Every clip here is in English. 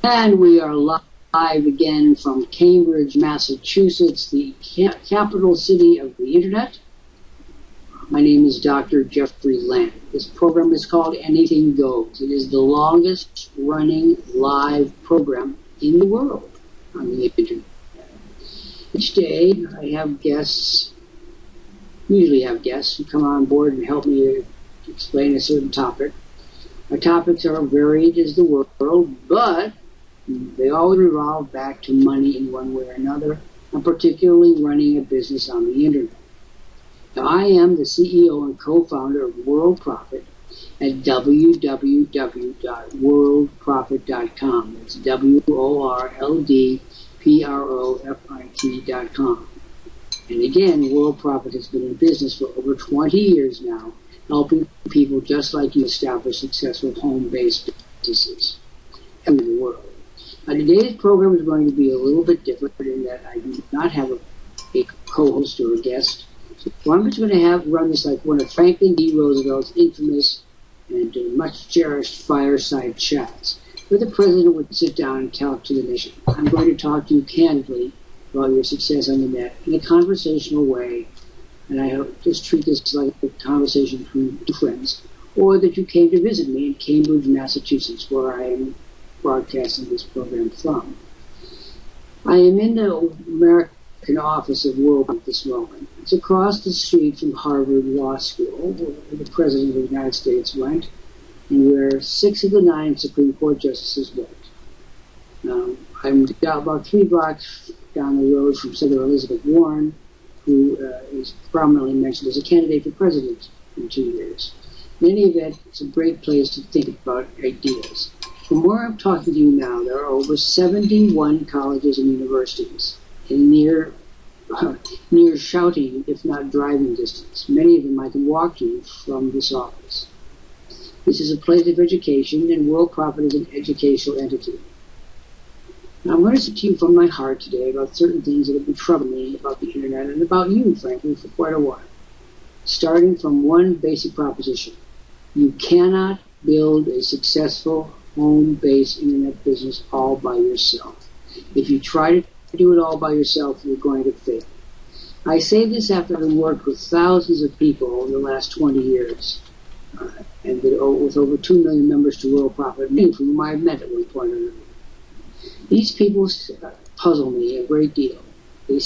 And we are live again from Cambridge, Massachusetts, the capital city of the Internet. My name is Dr. Jeffrey Lant. This program is called Anything Goes. It is the longest running live program in the world on the Internet. Each day I have guests, usually have guests, who come on board and help me explain a certain topic. Our topics are varied as the world, but they all revolve back to money in one way or another, and particularly running a business on the Internet. Now, I am the CEO and co-founder of Worldprofit at www.worldprofit.com. That's WORLDPROFIT.com. And again, Worldprofit has been in business for over 20 years now, helping people just like you establish successful home-based businesses in the world. Now, today's program is going to be a little bit different in that I do not have a co-host or a guest. So I'm just going to run this like one of Franklin D. Roosevelt's infamous and much cherished fireside chats, where the president would sit down and talk to the nation. I'm going to talk to you candidly about your success on the net in a conversational way, and I just treat this like a conversation between two friends, or that you came to visit me in Cambridge, Massachusetts, where I am broadcasting this program from. I am in the American office of World at this moment. It's across the street from Harvard Law School, where the President of the United States went, and where 6 of the 9 Supreme Court justices went. I'm about 3 blocks down the road from Senator Elizabeth Warren, who is prominently mentioned as a candidate for president in 2 years. In any event, it's a great place to think about ideas. From where I'm talking to you now, there are over 71 colleges and universities in near shouting, if not driving distance. Many of them I can walk to from this office. This is a place of education, and Worldprofit is an educational entity. Now, I'm going to speak to you from my heart today about certain things that have been troubling me about the Internet and about you, frankly, for quite a while. Starting from one basic proposition. You cannot build a successful home-based Internet business all by yourself. If you try to do it all by yourself, you're going to fail. I say this after having worked with thousands of people over the last 20 years, and with over 2 million members to Worldprofit, many of whom I've met at one point or another. These people puzzle me a great deal. They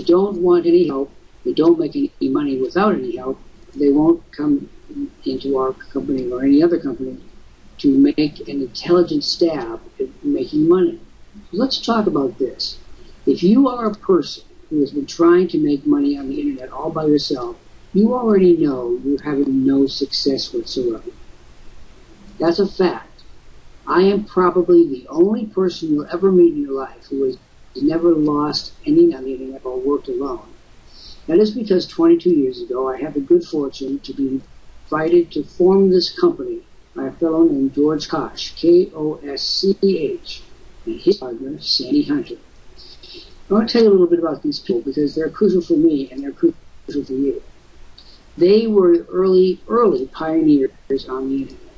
don't want any help. They don't make any money without any help. They won't come into our company or any other company to make an intelligent stab at making money. Let's talk about this. If you are a person who has been trying to make money on the Internet all by yourself, you already know you're having no success whatsoever. That's a fact. I am probably the only person you'll ever meet in your life who has never lost any on the Internet or worked alone. That is because 22 years ago, I had the good fortune to be invited to form this company by a fellow named George Kosch, K-O-S-C-H, and his partner, Sandy Hunter. I want to tell you a little bit about these people because they're crucial for me and they're crucial for you. They were early pioneers on the Internet.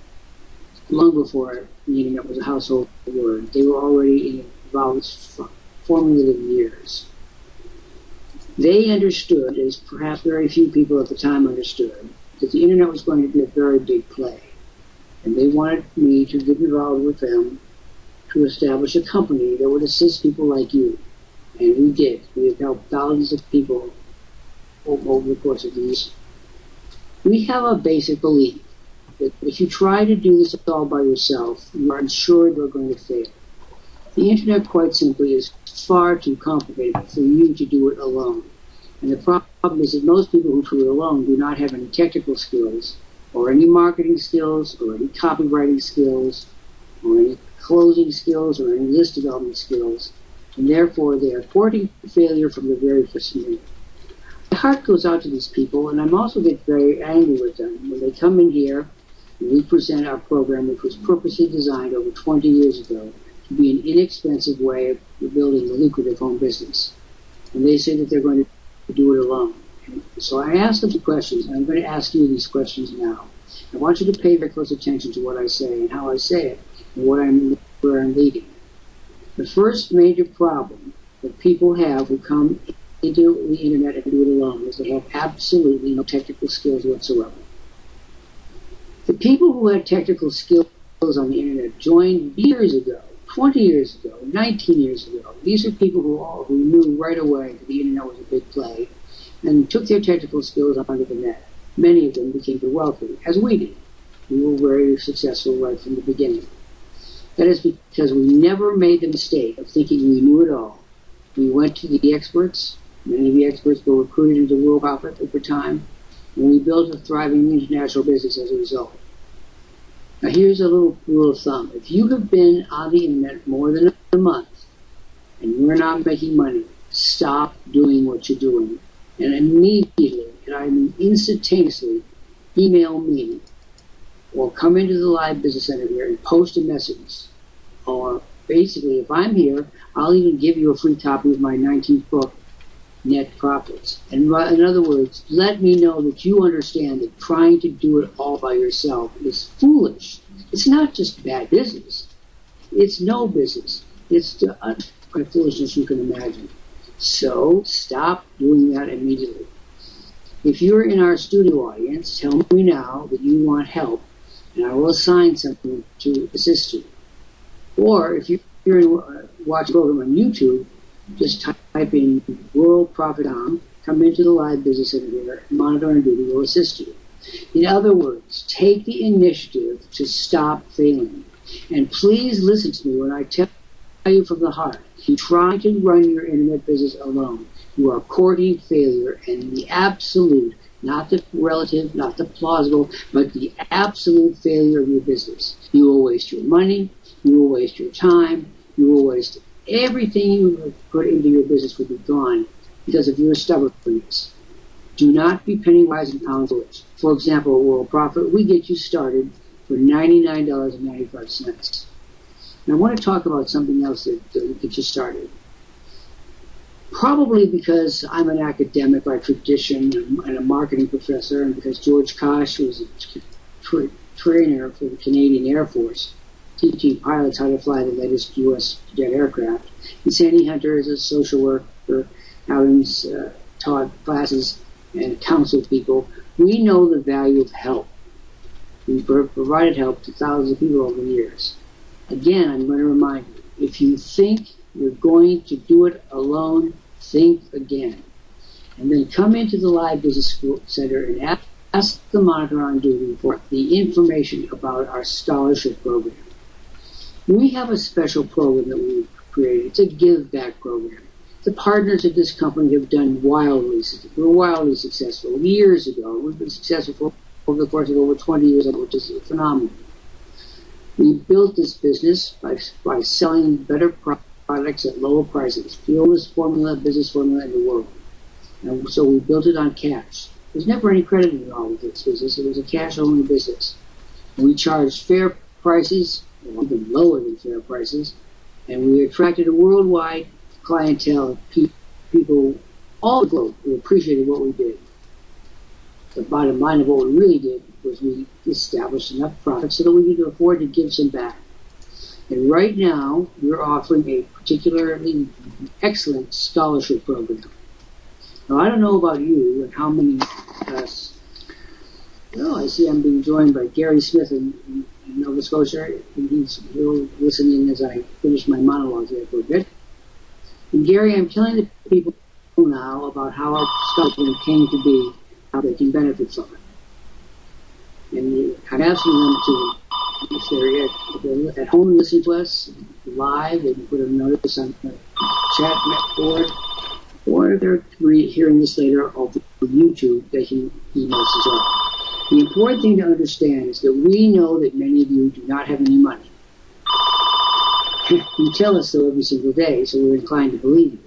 Long before the Internet was a household word, they were already involved in formative years. They understood, as perhaps very few people at the time understood, that the Internet was going to be a very big play. And they wanted me to get involved with them to establish a company that would assist people like you. And we did. We have helped thousands of people over the course of these. We have a basic belief that if you try to do this all by yourself, you are ensured you're going to fail. The Internet, quite simply, is far too complicated for you to do it alone. And the problem is that most people who do it alone do not have any technical skills, or any marketing skills, or any copywriting skills, or any closing skills, or any list development skills. And therefore, they are courting failure from the very first minute. My heart goes out to these people, and I also get very angry with them when they come in here and we present our program, which was purposely designed over 20 years ago to be an inexpensive way of building a lucrative home business. And they say that they're going to do it alone. And so I asked them some questions, and I'm going to ask you these questions now. I want you to pay very close attention to what I say and how I say it and where I'm leading. The first major problem that people have who come into the internet and do it alone is they have absolutely no technical skills whatsoever. The people who had technical skills on the internet joined years ago, 20 years ago, 19 years ago. These are people who knew right away that the internet was a big play and took their technical skills onto the net. Many of them became wealthy, as we did. We were very successful right from the beginning. That is because we never made the mistake of thinking we knew it all. We went to the experts. Many of the experts were recruited into Worldprofit over time, and we built a thriving international business as a result. Now here's a little rule of thumb. If you have been on the internet more than a month and you're not making money, stop doing what you're doing. And immediately, and I mean instantaneously, email me or come into the Live Business Center here and post a message. Or basically, if I'm here, I'll even give you a free copy of my 19th book, Net Profits. And in other words, let me know that you understand that trying to do it all by yourself is foolish. It's not just bad business. It's no business. It's the utter foolishness you can imagine. So stop doing that immediately. If you're in our studio audience, tell me now that you want help, and I will assign something to assist you. Or if you're watching a program on YouTube, just type in Worldprofit.com, come into the Live Business Center here, and Monitor and Duty will assist you. In other words, take the initiative to stop failing. And please listen to me when I tell you from the heart. You try to run your internet business alone. You are courting failure, and the absolute, not the relative, not the plausible, but the absolute failure of your business. You will waste your money, you will waste your time, you will waste everything you have put into your business will be gone because of your stubbornness. Do not be penny wise and pound foolish. For example, at Worldprofit, we get you started for $99.95. Now, I want to talk about something else that will get you started. Probably because I'm an academic by tradition and a marketing professor, and because George Kosh was a trainer for the Canadian Air Force, teaching pilots how to fly the latest U.S. jet aircraft. And Sandy Hunter is a social worker, having taught classes and counseled people. We know the value of help. We've provided help to thousands of people over the years. Again, I'm going to remind you, if you think you're going to do it alone, think again. And then come into the Live Business Center and ask the Monitor on Duty for the information about our scholarship program. We have a special program that we've created. It's a give-back program. The partners of this company have done wildly successful. Years ago, we've been successful over the course of over 20 years, which is phenomenal. We built this business by selling better products at lower prices. The oldest business formula in the world. And so we built it on cash. There's never any credit involved with this business. It was a cash-only business. And we charged fair prices, or even lower than fair prices, and we attracted a worldwide clientele of people all over the globe who appreciated what we did. The bottom line of what we really did was we established enough profit so that we could afford to give some back. And right now, we're offering a particularly excellent scholarship program. Now, I don't know about you and how many I see I'm being joined by Gary Smith in Nova Scotia, and he'll listen in as I finish my monologue here for a bit. And Gary, I'm telling the people now about how our scholarship came to be, how they can benefit from it. And I'm asking them to, if they're at home and listening to us live, they can put a notice on the chat board, or if they're hearing this later over YouTube, they can email us as well. The important thing to understand is that we know that many of you do not have any money. You tell us so every single day, so we're inclined to believe you.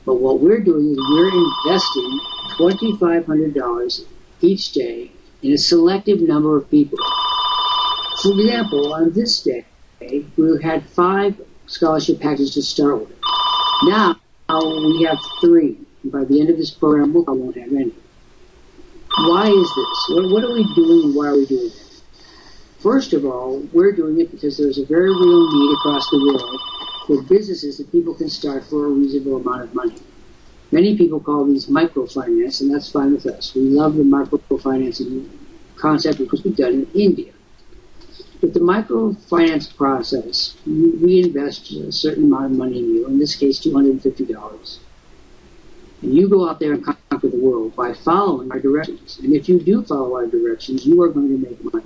But what we're doing is we're investing $2,500 each day in a selective number of people. For example, on this day, we had 5 scholarship packages to start with. Now we have 3. And by the end of this program, I won't have any. Why is this? What are we doing and why are we doing it? First of all, we're doing it because there's a very real need across the world for businesses that people can start for a reasonable amount of money. Many people call these microfinance, and that's fine with us. We love the microfinancing concept because we've done it in India. With the microfinance process, we invest a certain amount of money in you, in this case $250. And you go out there and conquer the world by following our directions. And if you do follow our directions, you are going to make money.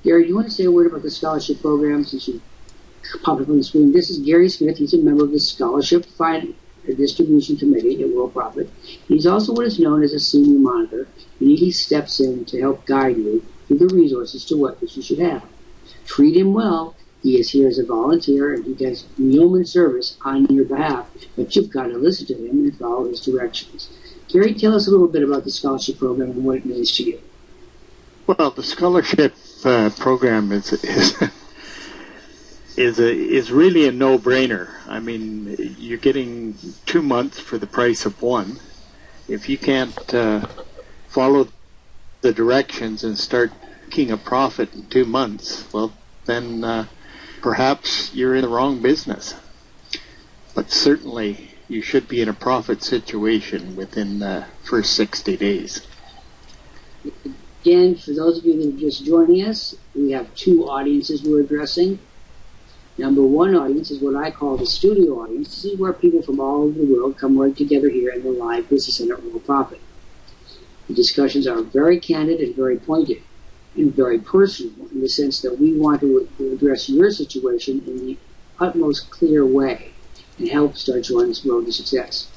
Gary, do you want to say a word about the scholarship program since you popped up on the screen? This is Gary Smith. He's a member of the Scholarship Distribution Committee at Worldprofit. He's also what is known as a senior monitor, and he steps in to help guide you through the resources to what you should have. Treat him well. He is here as a volunteer, and he does yeoman service on your behalf, but you've got to listen to him and follow his directions. Gary, tell us a little bit about the scholarship program and what it means to you. Well, the scholarship program is really a no-brainer. I mean, you're getting 2 months for the price of one. If you can't follow the directions and start making a profit in 2 months, well, then perhaps you're in the wrong business. But certainly, you should be in a profit situation within the first 60 days. Again, for those of you that are just joining us, we have two audiences we're addressing. Number one audience is what I call the studio audience. This is where people from all over the world come right together here in the Live Business Center at Worldprofit. The discussions are very candid and very pointed and very personal in the sense that we want to address your situation in the utmost clear way and help start you on this road to success.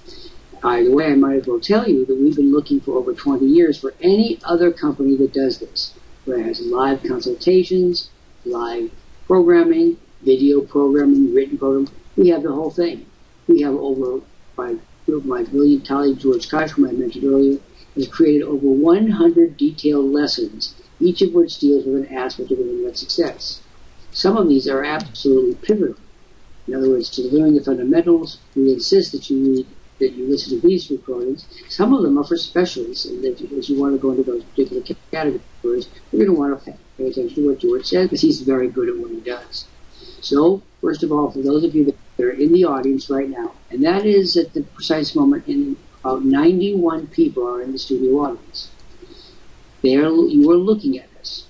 By the way, I might as well tell you that we've been looking for over 20 years for any other company that does this, where it has live consultations, live programming, video programming, written program. We have the whole thing. We have over, my brilliant colleague George Koch, whom I mentioned earlier, has created over 100 detailed lessons, each of which deals with an aspect of internet success. Some of these are absolutely pivotal. In other words, to learn the fundamentals, we insist that you listen to these recordings. Some of them are for specialists, and if you want to go into those particular categories, you're going to want to pay attention to what George says, because he's very good at what he does. So, first of all, for those of you that are in the audience right now, and that is at the precise moment, about 91 people are in the studio audience. You are looking at us.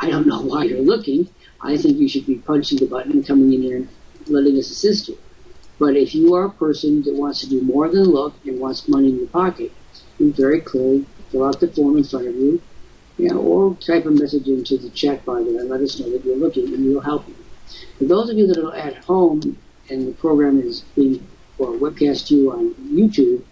I don't know why you're looking. I think you should be punching the button and coming in here and letting us assist you. But if you are a person that wants to do more than look and wants money in your pocket, you very clearly fill out the form in front of you, or type a message into the chat bar there and let us know that you're looking, and we'll help you. For those of you that are at home and the program is being webcast to you on YouTube,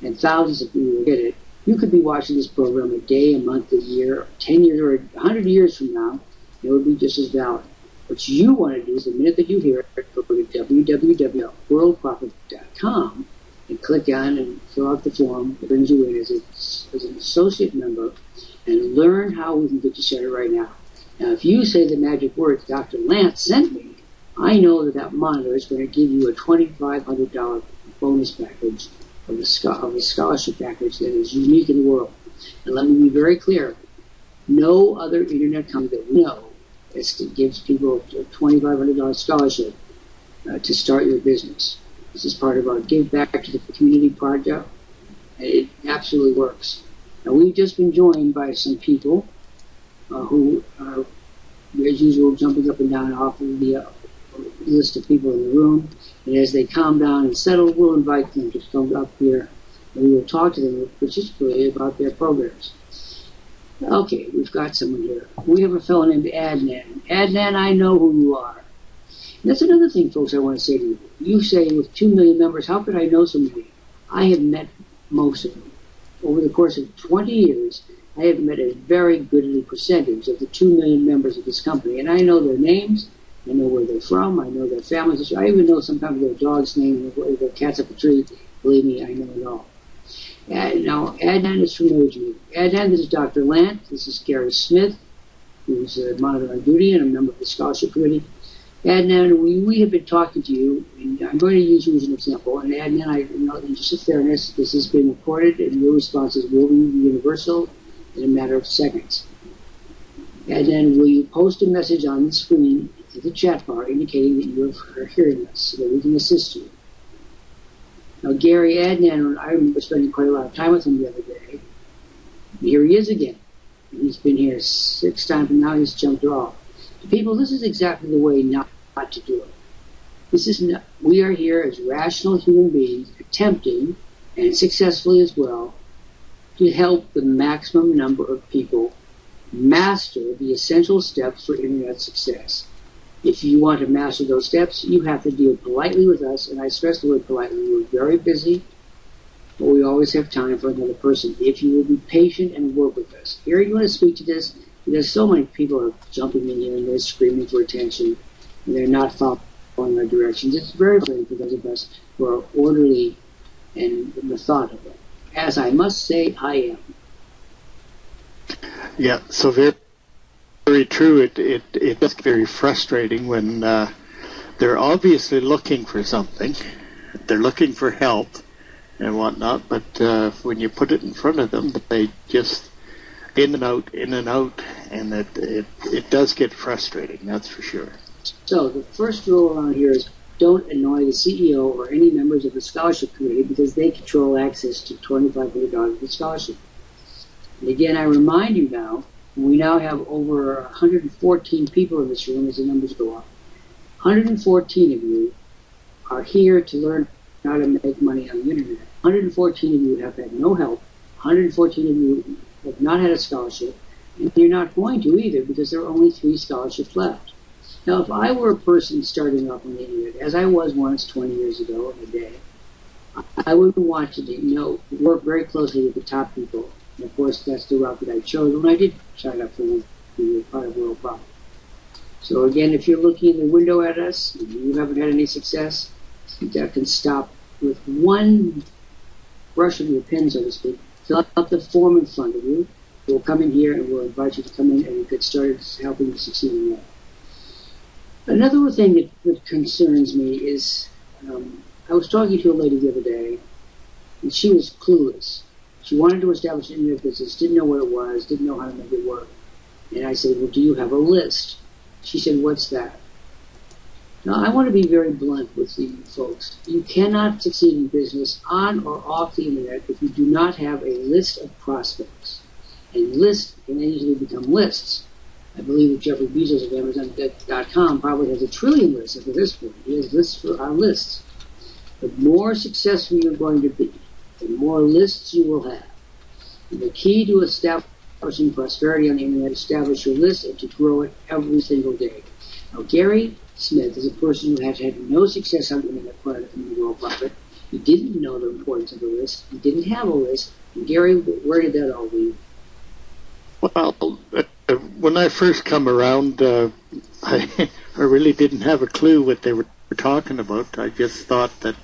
and thousands of people will get it, you could be watching this program a day, a month, a year, 10 years, or 100 years from now. It would be just as valid. What you want to do is the minute that you hear it, go to www.worldprofit.com and click on and fill out the form that brings you in as an associate member and learn how we can get you started right now. Now, if you say the magic words, Dr. Lant sent me, I know that monitor is going to give you a $2,500 bonus package of the scholarship package that is unique in the world. And let me be very clear, no other internet company that we know gives people a $2,500 scholarship to start your business. This is part of our Give Back to the Community project. It absolutely works. Now, we've just been joined by some people who are, as usual, jumping up and down off of the list of people in the room. And as they calm down and settle, we'll invite them to come up here and we will talk to them particularly about their programs. Okay, we've got someone here. We have a fellow named Adnan. Adnan, I know who you are. And that's another thing, folks, I want to say to you. You say with 2 million members, how could I know so many? I have met most of them. Over the course of 20 years, I have met a very goodly percentage of the 2 million members of this company. And I know their names, I know where they're from, I know their families. I even know sometimes their dog's name, or their cat's up a tree. Believe me, I know it all. Now, Adnan is familiar to me. Adnan, this is Dr. Lant. This is Gary Smith, who's a monitor on duty and a member of the scholarship committee. Adnan, we have been talking to you, and I'm going to use you as an example. And Adnan, in just a fairness, this has been recorded, and your responses will be universal in a matter of seconds. Adnan, will you post a message on the screen to the chat bar indicating that you are hearing us so that we can assist you. Now, Gary Adnan, I remember spending quite a lot of time with him the other day. Here he is again. He's been here 6 times, and now he's jumped off. People, this is exactly the way not to do it. This is not, we are here as rational human beings attempting, and successfully as well, to help the maximum number of people master the essential steps for internet success. If you want to master those steps, you have to deal politely with us, and I stress the word politely. We're very busy, but we always have time for another person if you will be patient and work with us. Gary, you want to speak to this? Because so many people are jumping in here and they're screaming for attention, and they're not following our directions. It's very frustrating for those of us who are orderly and methodical, as I must say I am. Yeah, so very true. It is very frustrating when they're obviously looking for something. They're looking for help and whatnot, but when you put it in front of them, they just in and out, and it does get frustrating, that's for sure. So the first rule around here is don't annoy the CEO or any members of the scholarship committee because they control access to $2,500 of the scholarship. And again, I remind you now, we now have over 114 people in this room as the numbers go up. 114 of you are here to learn how to make money on the internet. 114 of you have had no help. 114 of you have not had a scholarship, and you're not going to either because there are only 3 scholarships left. Now, if I were a person starting off on the internet, as I was once 20 years ago in a day, I would want to work very closely with the top people. And of course, that's the route that I chose when I did sign up for to be part of Worldprofit. So again, if you're looking in the window at us and you haven't had any success, that can stop with one brush of your pen, so to speak. Fill out the form in front of you. We'll come in here and we'll invite you to come in and get started helping you succeed in that. Another thing that concerns me is I was talking to a lady the other day, and she was clueless. She wanted to establish an internet business, didn't know what it was, didn't know how to make it work. And I said, well, do you have a list? She said, what's that? Now, I want to be very blunt with you folks. You cannot succeed in business on or off the internet if you do not have a list of prospects. And lists can easily become lists. I believe that Jeffrey Bezos of Amazon.com probably has 1 trillion lists up to this point. He has lists for our lists. The more successful you're going to be, the more lists you will have. And the key to establishing prosperity on the internet is establish your list and to grow it every single day. Now, Gary Smith is a person who has had no success on the internet prior to coming to Worldprofit. He didn't know the importance of a list. He didn't have a list. And Gary, where did that all lead? Well, when I first come around, I really didn't have a clue what they were talking about. I just thought that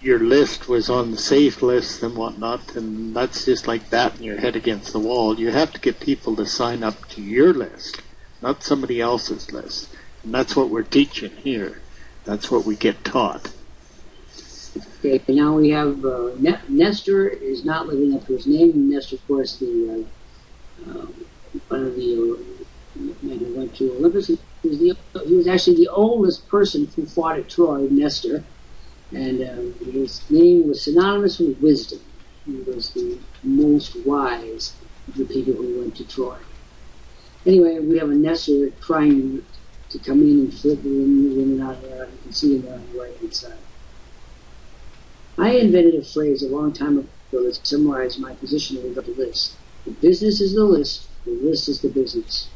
your list was on the safe list and whatnot, and that's just like batting your head against the wall. You have to get people to sign up to your list, not somebody else's list. And that's what we're teaching here. That's what we get taught. Okay, now we have Nestor is not living up to his name. Nestor, of course, one of the men who went to Olympus. He was actually the oldest person who fought at Troy, Nestor, and his name was synonymous with wisdom. He was the most wise of the people who went to Troy. Anyway, we have a Nestor trying to come in and flip in and out there. You can see him there on the right-hand side. I invented a phrase a long time ago that summarized my position with the list. The business is the list is the business.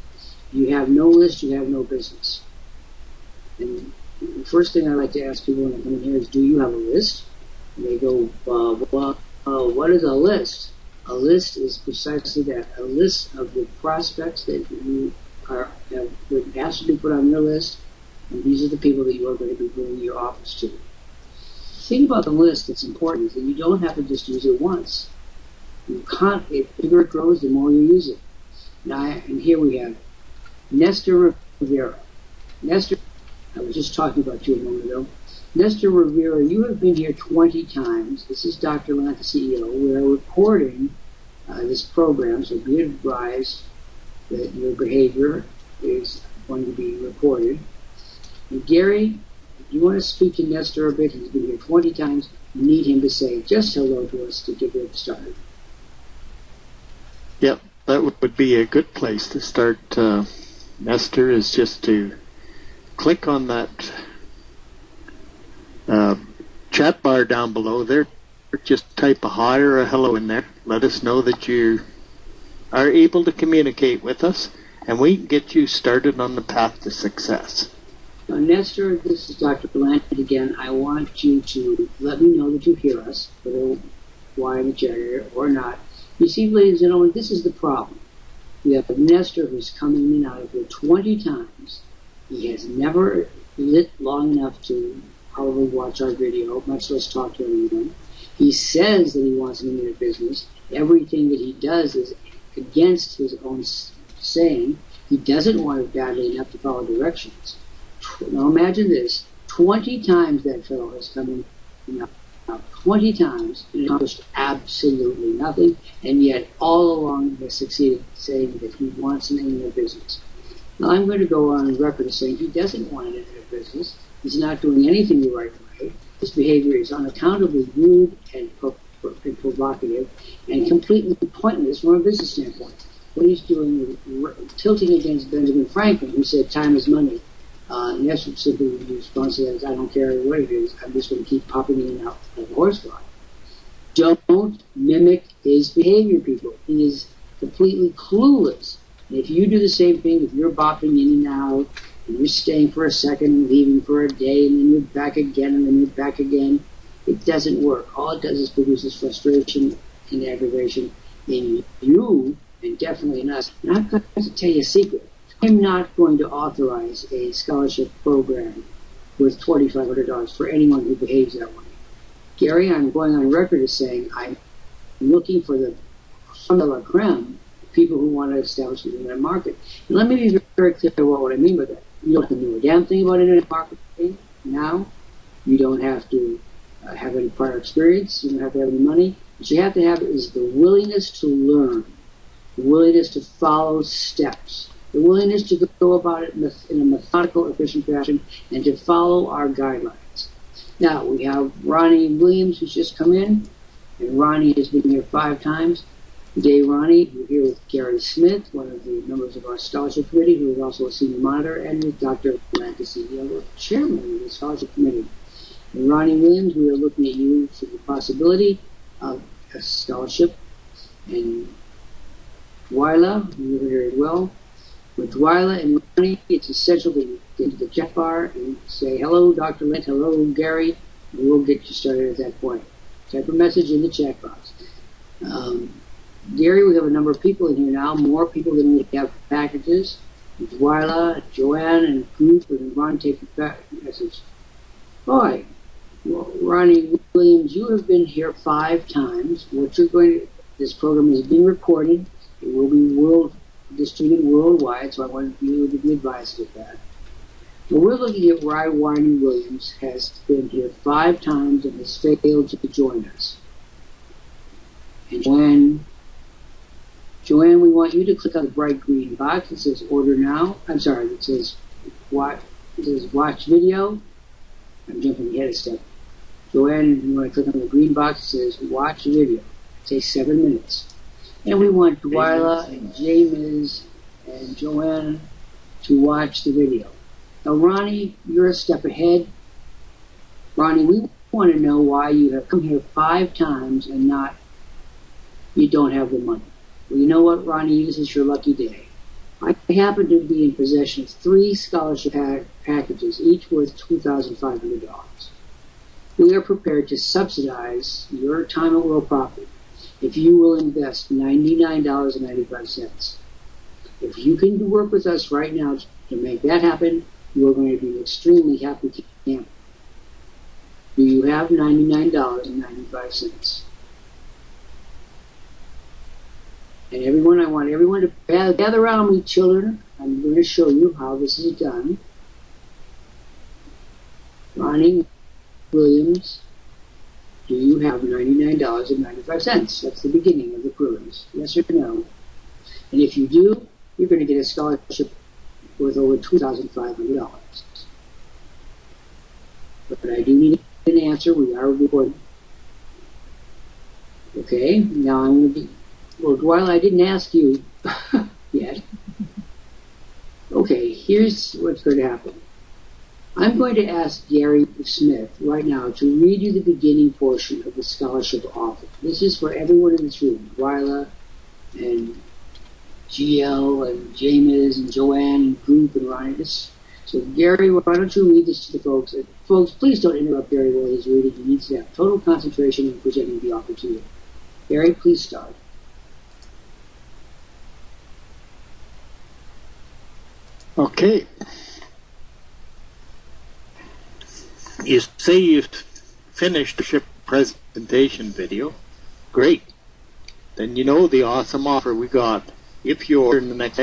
If you have no list, you have no business. And the first thing I like to ask people when they come in here is, do you have a list? And they go, what is a list? A list is precisely that, a list of the prospects that you have asked to be put on your list, and these are the people that you are going to be bringing your offers to. The thing about the list that's important is that you don't have to just use it once. The bigger it grows, the more you use it. And here we have Nestor Rivera. Nestor, I was just talking about you a moment ago. Nestor Rivera, you have been here 20 times. This is Dr. Lant, the CEO. We are recording this program, so be advised that your behavior is going to be recorded. And Gary, if you want to speak to Nestor a bit, he's been here 20 times. You need him to say just hello to us to get it started. Yep, that would be a good place to start. Nestor is just to click on that chat bar down below there. Just type a hi or a hello in there. Let us know that you are able to communicate with us, and we can get you started on the path to success. Nestor, this is Dr. Lant again. I want you to let me know that you hear us, whether why in the generator or not. You see, ladies and gentlemen, this is the problem. We have Nestor who's coming in and out of here 20 times. He has never lit long enough to probably watch our video, much less talk to anyone. He says that he wants an internet business. Everything that he does is against his own saying. He doesn't want it badly enough to follow directions. Now imagine this. 20 times that fellow has come in and out. 20 times and accomplished absolutely nothing, and yet all along he has succeeded saying that he wants an internet business. Now I'm going to go on record as saying he doesn't want an internet business. He's not doing anything the right way. His behavior is unaccountably rude and provocative and completely pointless from a business standpoint. What he's doing is tilting against Benjamin Franklin, who said time is money. Nestor simply responds to that is, I don't care what it is, I'm just going to keep popping in and out like a horsefly. Don't mimic his behavior, people. He is completely clueless. And if you do the same thing, if you're bopping in and out, and you're staying for a second and leaving for a day, and then you're back again, and then you're back again, it doesn't work. All it does is produces frustration and aggravation in you, and definitely in us. And I'm going to tell you a secret. I'm not going to authorize a scholarship program with $2,500 for anyone who behaves that way. Gary, I'm going on record as saying I'm looking for the crème de la crème, people who want to establish an internet market. And let me be very clear about what I mean by that. You don't have to know a damn thing about internet marketing now. You don't have to have any prior experience. You don't have to have any money. What you have to have is the willingness to learn, the willingness to follow steps, the willingness to go about it in a methodical, efficient fashion, and to follow our guidelines. Now, we have Ronnie Williams, who's just come in, and Ronnie has been here 5 times. Today, Ronnie, we're here with Gary Smith, one of the members of our scholarship committee, who is also a senior monitor, and with Dr. Lant, the CEO, chairman of the scholarship committee. And Ronnie Williams, we are looking at you for the possibility of a scholarship. And Twyla, you were here as well. With Twyla and Ronnie, it's essential to get into the chat bar and say, hello, Dr. Lant, hello, Gary, and we'll get you started at that point. Type a message in the chat box. Gary, we have a number of people in here now, more people than we have packages. With Twyla, Joanne, and group, and Ron take the message. Boy, well, Ronnie Williams, you have been here 5 times. This program is being recorded. It will be distributed worldwide, so I want you to be advised of that. But we're looking at why Ronnie Williams has been here 5 times and has failed to join us. And Joanne, we want you to click on the bright green box that says Order Now. I'm sorry, it says Watch Video. I'm jumping ahead of stuff. Joanne, you want to click on the green box that says Watch Video. It takes 7 minutes. And we want Twyla and James and Joanne to watch the video. Now, Ronnie, you're a step ahead. Ronnie, we want to know why you have come here 5 times and you don't have the money. Well, you know what, Ronnie, this is your lucky day. I happen to be in possession of 3 scholarship packages, each worth $2,500. We are prepared to subsidize your time at Worldprofit if you will invest $99.95. If you can work with us right now to make that happen, you are going to be extremely happy camper. Do you have $99.95? And everyone, I want everyone to gather around me, children. I'm going to show you how this is done. Ronnie Williams, do you have $99.95? That's the beginning of the programs. Yes or no? And if you do, you're going to get a scholarship worth over $2,500. But I do need an answer. We are recording. Okay, now I'm going to be... Well, Dwyer, I didn't ask you yet. Okay, here's what's going to happen. I'm going to ask Gary Smith right now to read you the beginning portion of the scholarship offer. This is for everyone in this room, Dwyer and GL and James and Joanne and Group and Ryan. So Gary, why don't you read this to the folks? And folks, please don't interrupt Gary while he's reading. He needs to have total concentration in presenting the offer to you. Gary, please start. Okay. You say you've finished the ship presentation video. Great. Then you know the awesome offer we got. If you order in the next...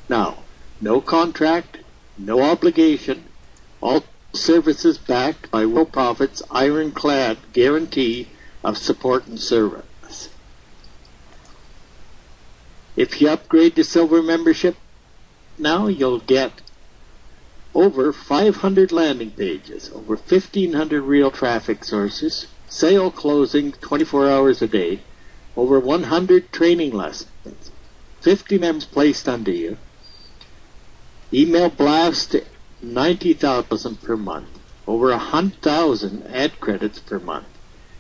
Now, no contract, no obligation, all services backed by Worldprofit's ironclad guarantee of support and service. If you upgrade to silver membership now, you'll get over 500 landing pages, over 1,500 real traffic sources, sale closing 24 hours a day, over 100 training lessons, 50 members placed under you, email blast 90,000 per month, over 100,000 ad credits per month,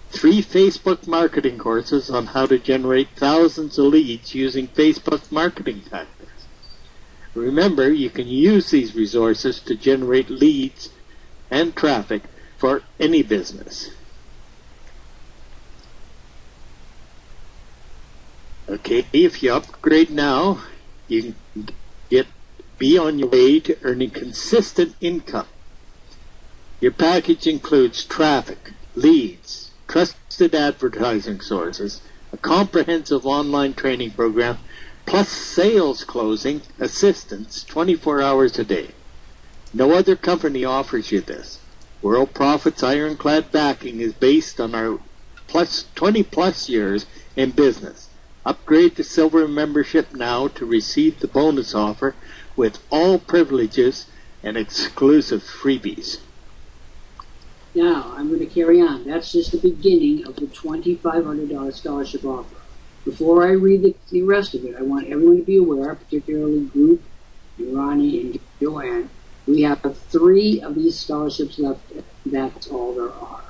3 Facebook marketing courses on how to generate thousands of leads using Facebook marketing tactics. Remember, you can use these resources to generate leads and traffic for any business. Okay, if you upgrade now, you can be on your way to earning consistent income. Your package includes traffic, leads, trusted advertising sources, a comprehensive online training program, plus sales closing assistance 24 hours a day. No other company offers you this. Worldprofit's ironclad backing is based on our 20+ years in business. Upgrade to silver membership now to receive the bonus offer with all privileges and exclusive freebies. Now, I'm going to carry on. That's just the beginning of the $2,500 scholarship offer. Before I read the rest of it, I want everyone to be aware, particularly Group, and Ronnie, and Joanne, we have 3 of these scholarships left. That's all there are.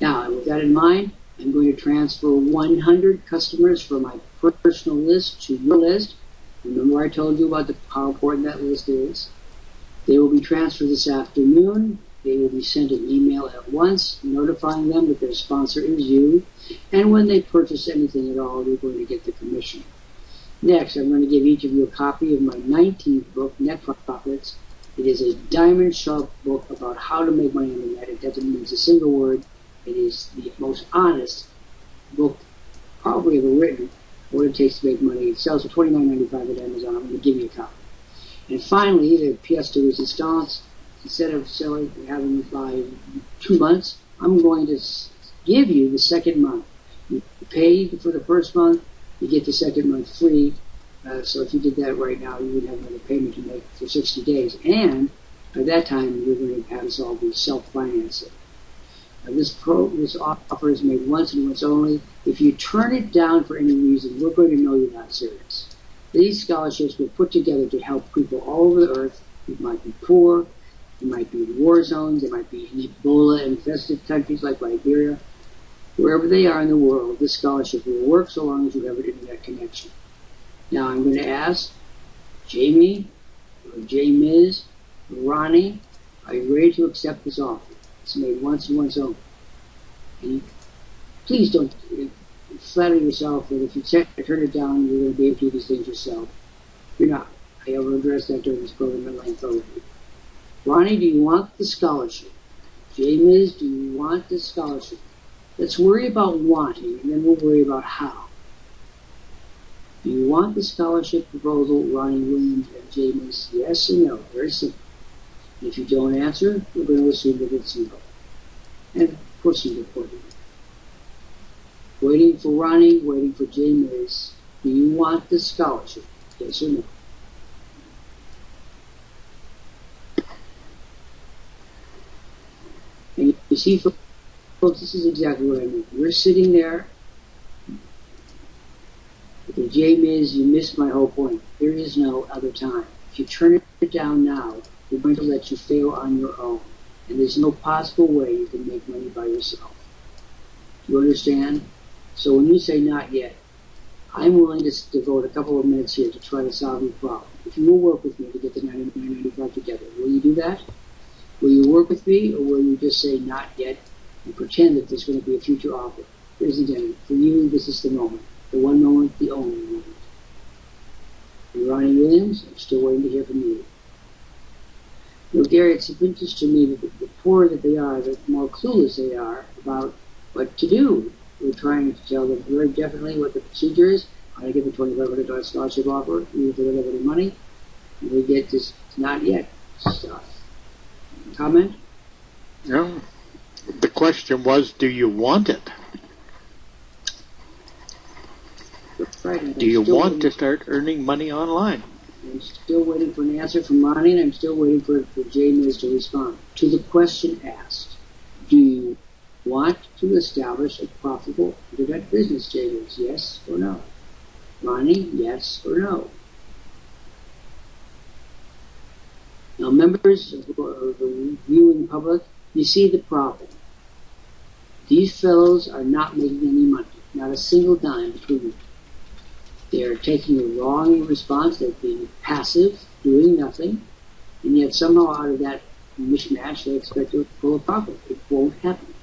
Now, with that in mind, I'm going to transfer 100 customers from my personal list to your list. Remember I told you about how important that list is. They will be transferred this afternoon. They will be sent an email at once notifying them that their sponsor is you. And when they purchase anything at all, they're going to get the commission. Next, I'm going to give each of you a copy of my 19th book, Net Profits. It is a diamond-sharp book about how to make money on the net. It doesn't mean a single word. It is the most honest book probably ever written. What it takes to make money. It sells for $29.95 at Amazon. I'm going to give you a copy. And finally, the pièce de résistance. Instead of having it by 2 months, I'm going to give you the second month. You pay for the first month, you get the second month free. So if you did that right now, you would have another payment to make for 60 days. And by that time, you're going to have us all be self-financing. This offer is made once and once only. If you turn it down for any reason, we're going to know you're not serious. These scholarships were put together to help people all over the earth. It might be poor, it might be in war zones, it might be in Ebola-infested countries like Liberia. Wherever they are in the world, this scholarship will work so long as you have an internet connection. Now I'm going to ask Jamie, or J-Miz, or Ronnie, are you ready to accept this offer? It's made once and once only. And please don't flatter yourself that if you turn it down, you're going to be able to do these things yourself. You're not. I will address that during this program at length already. Ronnie, do you want the scholarship? J-Miz, do you want this scholarship? Let's worry about wanting, and then we'll worry about how. Do you want the scholarship proposal, Ronnie Williams and J-Miz? Yes or no? Very simple. If you don't answer, we're going to assume that it's no. And proceed accordingly. Waiting for Ronnie, waiting for J-Miz. Do you want the scholarship? Yes or no? And you see, folks, this is exactly what I mean. You're sitting there. Okay, J-Miz, you missed my whole point. There is no other time. If you turn it down now, we're going to let you fail on your own. And there's no possible way you can make money by yourself. Do you understand? So when you say not yet, I'm willing to devote a couple of minutes here to try to solve your problem. If you will work with me to get the 99.95 together, will you do that? Will you work with me, or will you just say not yet and pretend that there's going to be a future offer? There isn't any. For you, this is the moment. The one moment, the only moment. And Ronnie Williams, I'm still waiting to hear from you. You know, Gary, it's of interest to me that the poorer that they are, the more clueless they are about what to do. We're trying to tell them very definitely what the procedure is, how to get the $2,500 scholarship offer, even if they don't have any money. And we get this not yet stuff. Comment? No. The question was, do you want it? Right. Do you want to start earning money online? I'm still waiting for an answer from Ronnie, and I'm still waiting for J-Miz to respond. To the question asked, do you want to establish a profitable internet business, J-Miz? Yes or no? Ronnie, yes or no? Now, members of the viewing public, you see the problem. These fellows are not making any money, not a single dime between them. They're taking a wrong response. They're being passive, doing nothing, and yet somehow out of that mishmash, they expect to pull a profit. It won't happen.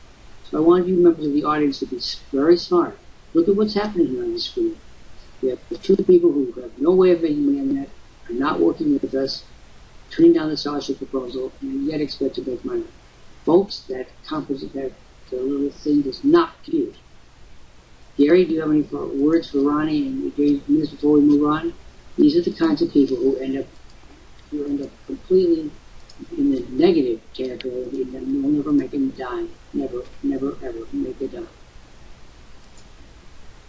So I want you members of the audience to be very smart. Look at what's happening here on the screen. We have two people who have no way of making money on the net, are not working with us, turning down the scholarship proposal, and yet expect to make money. Folks, that little thing does not compute. Gary, do you have any words for Ronnie and J-Miz before we move on? These are the kinds of people who end up completely in the negative territory, and will never make a dime. Never, ever make a dime.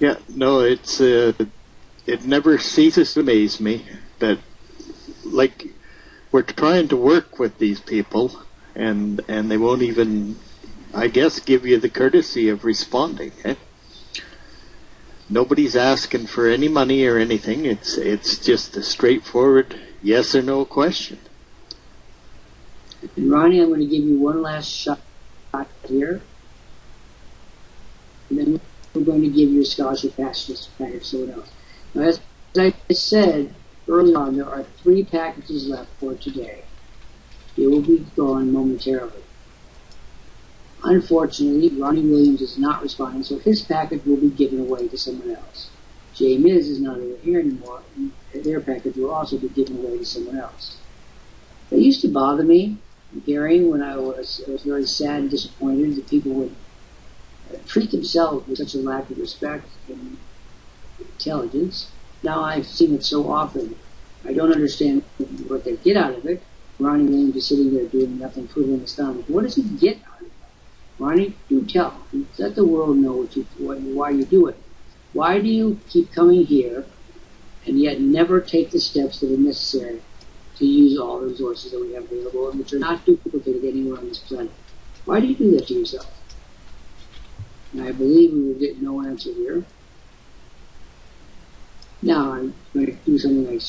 Yeah, no, it's it never ceases to amaze me that, like, we're trying to work with these people, and they won't even, I guess, give you the courtesy of responding. Eh? Nobody's asking for any money or anything. It's just a straightforward yes or no question. And Ronnie, I'm going to give you one last shot here, and then we're going to give you a scholarship package to someone else. Now, as I said earlier on, there are 3 packages left for today. They will be gone momentarily. Unfortunately, Ronnie Williams is not responding, so his package will be given away to someone else. J-Miz is not over here anymore, and their package will also be given away to someone else. It used to bother me, Gary, when I was very sad and disappointed that people would treat themselves with such a lack of respect and intelligence. Now I've seen it so often. I don't understand what they get out of it. Ronnie Williams is sitting there doing nothing, twiddling his thumb. What does he get out of it? Ronnie, do tell. Let the world know why you do it. Why do you keep coming here and yet never take the steps that are necessary to use all the resources that we have available and which are not duplicated anywhere on this planet? Why do you do that to yourself? And I believe we will get no answer here. Now, I'm going to do something I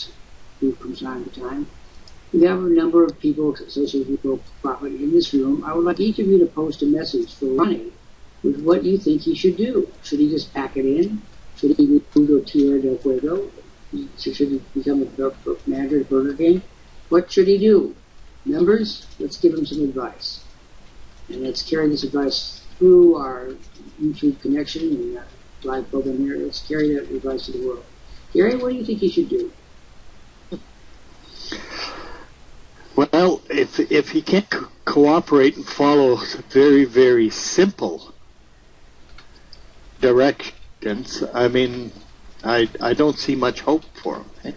do from time to time. We have a number of people associated with Worldprofit in this room. I would like each of you to post a message for Ronnie with what you think he should do. Should he just pack it in? Should he move to Tierra del Fuego? Should he become a manager at Burger King? What should he do? Members, let's give him some advice. And let's carry this advice through our YouTube connection and live program here. Let's carry that advice to the world. Gary, what do you think he should do? Well, if he can't cooperate and follow very, very simple directions, I mean, I don't see much hope for him. Eh?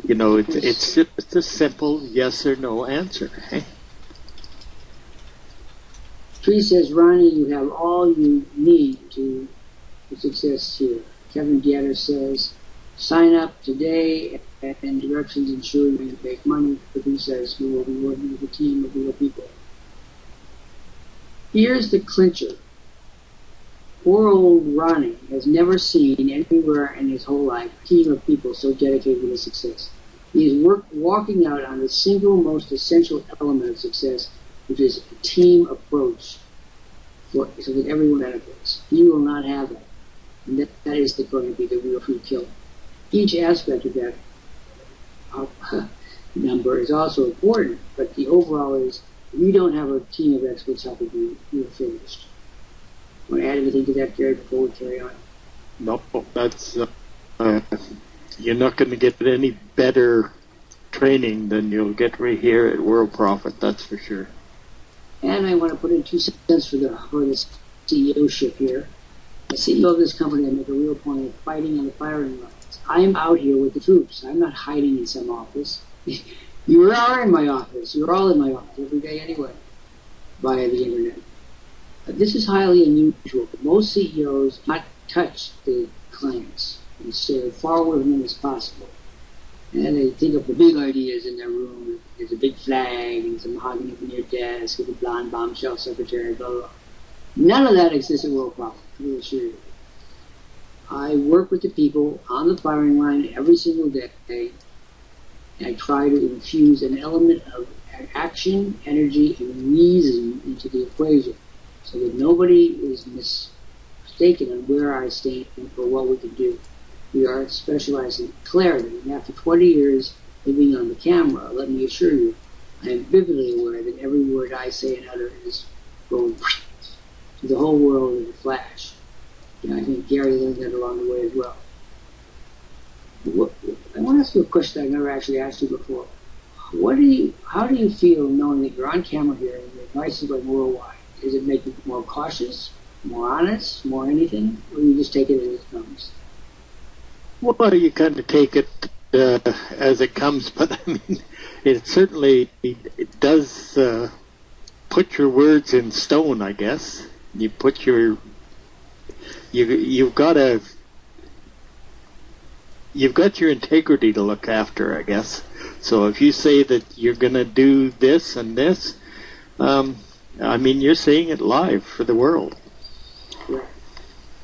You know, it's just a simple yes or no answer. Eh? Tree says, Ronnie, you have all you need to success here. Kevin Gatter says, sign up today and directions ensure you make money. But he says, we will be working with a team of real people. Here's the clincher. Poor old Ronnie has never seen anywhere in his whole life a team of people so dedicated to his success. He is walking out on the single most essential element of success, which is a team approach so that everyone benefits. He will not have that. And that is going to be the real true killer. Each aspect of that number is also important, but the overall is, if you don't have a team of experts helping you, you're finished. Want to add anything to that, Gary, before we carry on? No, that's you're not going to get any better training than you'll get right here at Worldprofit. That's for sure. And I want to put in 2 cents for the CEO-ship here. The CEO of this company, I make a real point of fighting on the firing lines. I am out here with the troops. I'm not hiding in some office. You are in my office. You're all in my office every day anyway, via the internet. This is highly unusual. Most CEOs do not touch the clients and stay as far away from them as possible. And they think of the big ideas in their room. There's a big flag and some mahogany from your desk with a blonde bombshell secretary, blah, blah, blah. None of that exists at Worldprofit, I will assure you. I work with the people on the firing line every single day, and I try to infuse an element of action, energy, and reason into the equation so that nobody is mistaken on where I stand for what we can do. We are specialized in clarity, and after 20 years living on the camera, let me assure you, I am vividly aware that every word I say and utter is going to the whole world in a flash. And I think Gary learned that along the way as well. I want to ask you a question I've never actually asked you before. How do you feel knowing that you're on camera here and your advice is going worldwide? Does it make you more cautious, more honest, more anything, or you just take it as it comes? Well, you kind of take it as it comes, but I mean, it certainly it does put your words in stone, I guess. You put your you've got your integrity to look after, I guess. So if you say that you're going to do this and this, I mean, you're saying it live for the world. Right.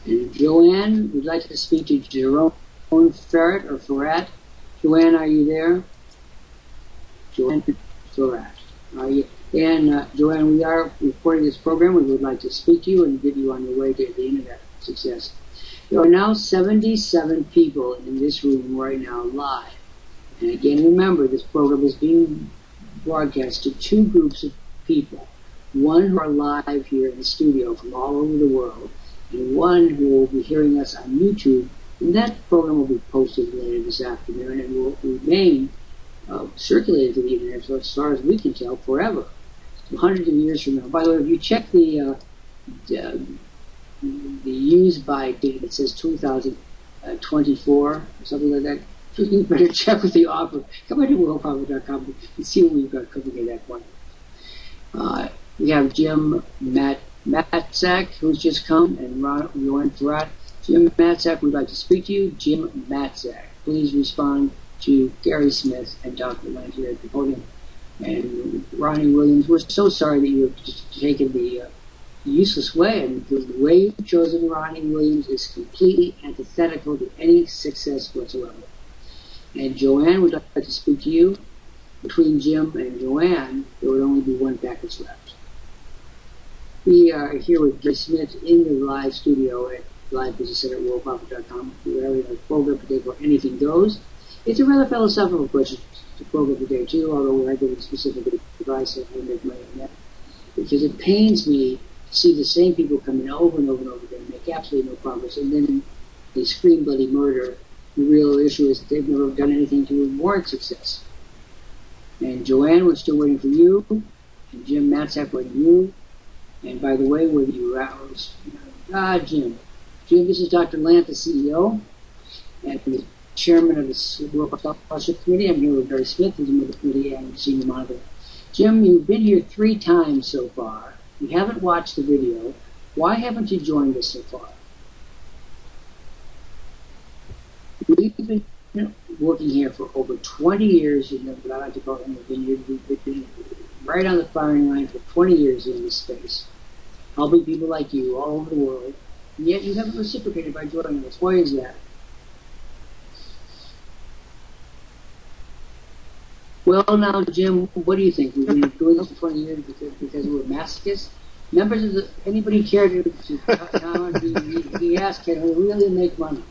And Joanne, we'd like to speak to Jerome Ferret or Ferrat. Joanne, are you there? Joanne Ferrat. Are you? And Joanne, we are recording this program. We would like to speak to you and get you on your way to the internet success. There are now 77 people in this room right now live. And again, remember, this program is being broadcast to 2 groups of people. One who are live here in the studio from all over the world, and one who will be hearing us on YouTube. And that program will be posted later this afternoon and will remain circulated to the internet, so as far as we can tell, forever. Hundreds of years from now. By the way, if you check the use by date, it says 2024 or something like that. You better check with the offer. Come on to worldprofit.com and see what we've got cooking at that point. We have Jim Matzak, who's just come, and Rowan Farad. Jim Matzak, we'd like to speak to you. Jim Matzak, please respond to Gary Smith and Dr. Lant here at the podium. And Ronnie Williams, we're so sorry that you have taken the useless way. I mean, the way you've chosen Ronnie Williams is completely antithetical to any success whatsoever. And Joanne would like to speak to you. Between Jim and Joanne, there would only be one package left. We are here with Gary Smith in the live studio at Live Business Center at Worldprofit.com. We're having a program today where anything goes. It's a rather philosophical question to program today too, although we're not giving specific advice on how to make money on that. Because it pains me to see the same people come in over and over and over again and make absolutely no progress, and then they scream bloody murder. The real issue is that they've never done anything to warrant success. And Joanne, we're still waiting for you, and Jim Matzak waiting for you. And by the way, where you at? Jim. Jim, this is Dr. Lant, the CEO, and the chairman of the World Scholarship Committee. I'm here with Gary Smith, who's a member of the committee and senior monitor. Jim, you've been here 3 times so far. You haven't watched the video. Why haven't you joined us so far? We've been working here for over 20 years in what I like to call in the vineyard. We've been right on the firing line for 20 years in this space, helping people like you all over the world, and yet you haven't reciprocated by joining us. Why is that? Well, now, Jim, what do you think? We've been doing this for 20 years because we're masochists? Members of the, anybody care to comment? He asked, can we really make money?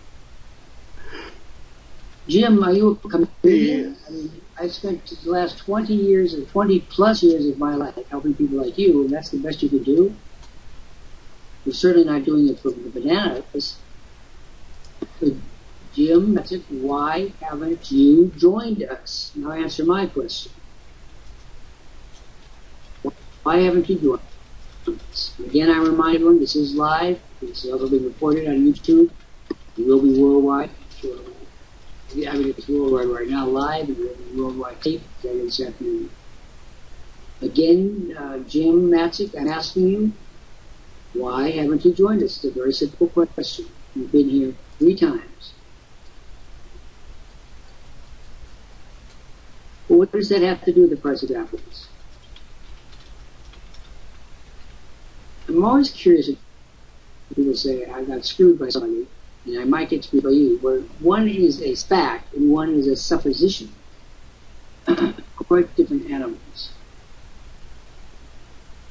Jim, are you a comedian? I mean, I've spent the last 20 years or 20 plus years of my life helping people like you, and that's the best you can do. We're certainly not doing it for the bananas. But Jim, that's it. Why haven't you joined us? Now answer my question. Why haven't you joined us? Again, I remind everyone, this is live. This is also being recorded on YouTube. It will be worldwide. Sure. I mean, it's worldwide right now, live, and we'll be worldwide tape this afternoon. Again, Jim Matzak, I'm asking you, why haven't you joined us? It's a very simple question. You've been here 3 times. Well, what does that have to do with the price of apples? I'm always curious if people say, I got screwed by somebody, and I might get screwed by you, where one is a fact and one is a supposition. Quite different animals.